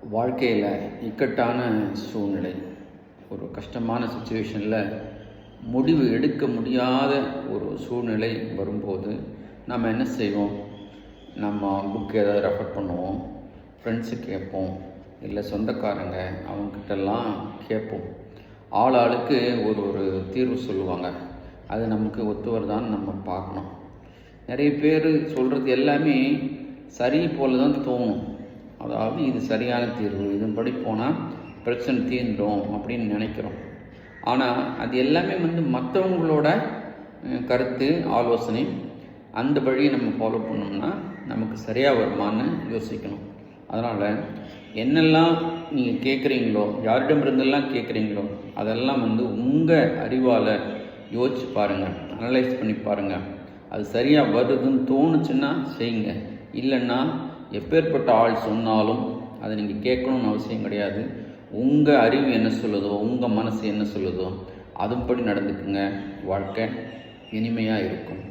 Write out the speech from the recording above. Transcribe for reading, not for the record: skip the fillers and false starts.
வாழ்க்கையில் இக்கட்டான சூழ்நிலை, ஒரு கஷ்டமான சுச்சுவேஷனில் முடிவு எடுக்க முடியாத ஒரு சூழ்நிலை வரும்போது நம்ம என்ன செய்வோம்? நம்ம புக் ஏதாவது ரெஃபர் பண்ணுவோம், ஃப்ரெண்ட்ஸு கேட்போம், இல்லை சொந்தக்காரங்க அவங்கக்கிட்டெல்லாம் கேட்போம். ஆளுக்கு ஒரு தீர்வு சொல்லுவாங்க. அது நமக்கு ஒத்து வருதான்னு நம்ம பார்க்கணும். நிறைய பேர் சொல்கிறது எல்லாமே சரி போல தான் தோணும். அதாவது இது சரியான தீர்வு, இதன்படி போனால் பிரச்சனை தீர்ந்துடும் அப்படின்னு நினைக்கிறோம். ஆனால் அது எல்லாமே மற்றவங்களோட கருத்து, ஆலோசனை. அந்த வழியை நம்ம ஃபாலோ பண்ணோம்னா நமக்கு சரியாக வருமானு யோசிக்கணும். அதனால் என்னெல்லாம் நீங்கள் கேட்குறீங்களோ, யாரிடமிருந்தெல்லாம் கேட்குறீங்களோ, அதெல்லாம் உங்கள் அறிவால் யோசிச்சு பாருங்கள், அனலைஸ் பண்ணி பாருங்கள். அது சரியாக வருதுன்னு தோணுச்சுன்னா செய்யுங்க. இல்லைன்னா எப்பேற்பட்ட ஆள் சொன்னாலும் அதை நீங்கள் கேட்கணும்னு அவசியம் கிடையாது. உங்கள் அறிவு என்ன சொல்லுதோ, உங்கள் மனசு என்ன சொல்லுதோ அதன்படி நடந்துக்குங்க. வாழ்க்கை இனிமையாக இருக்கும்.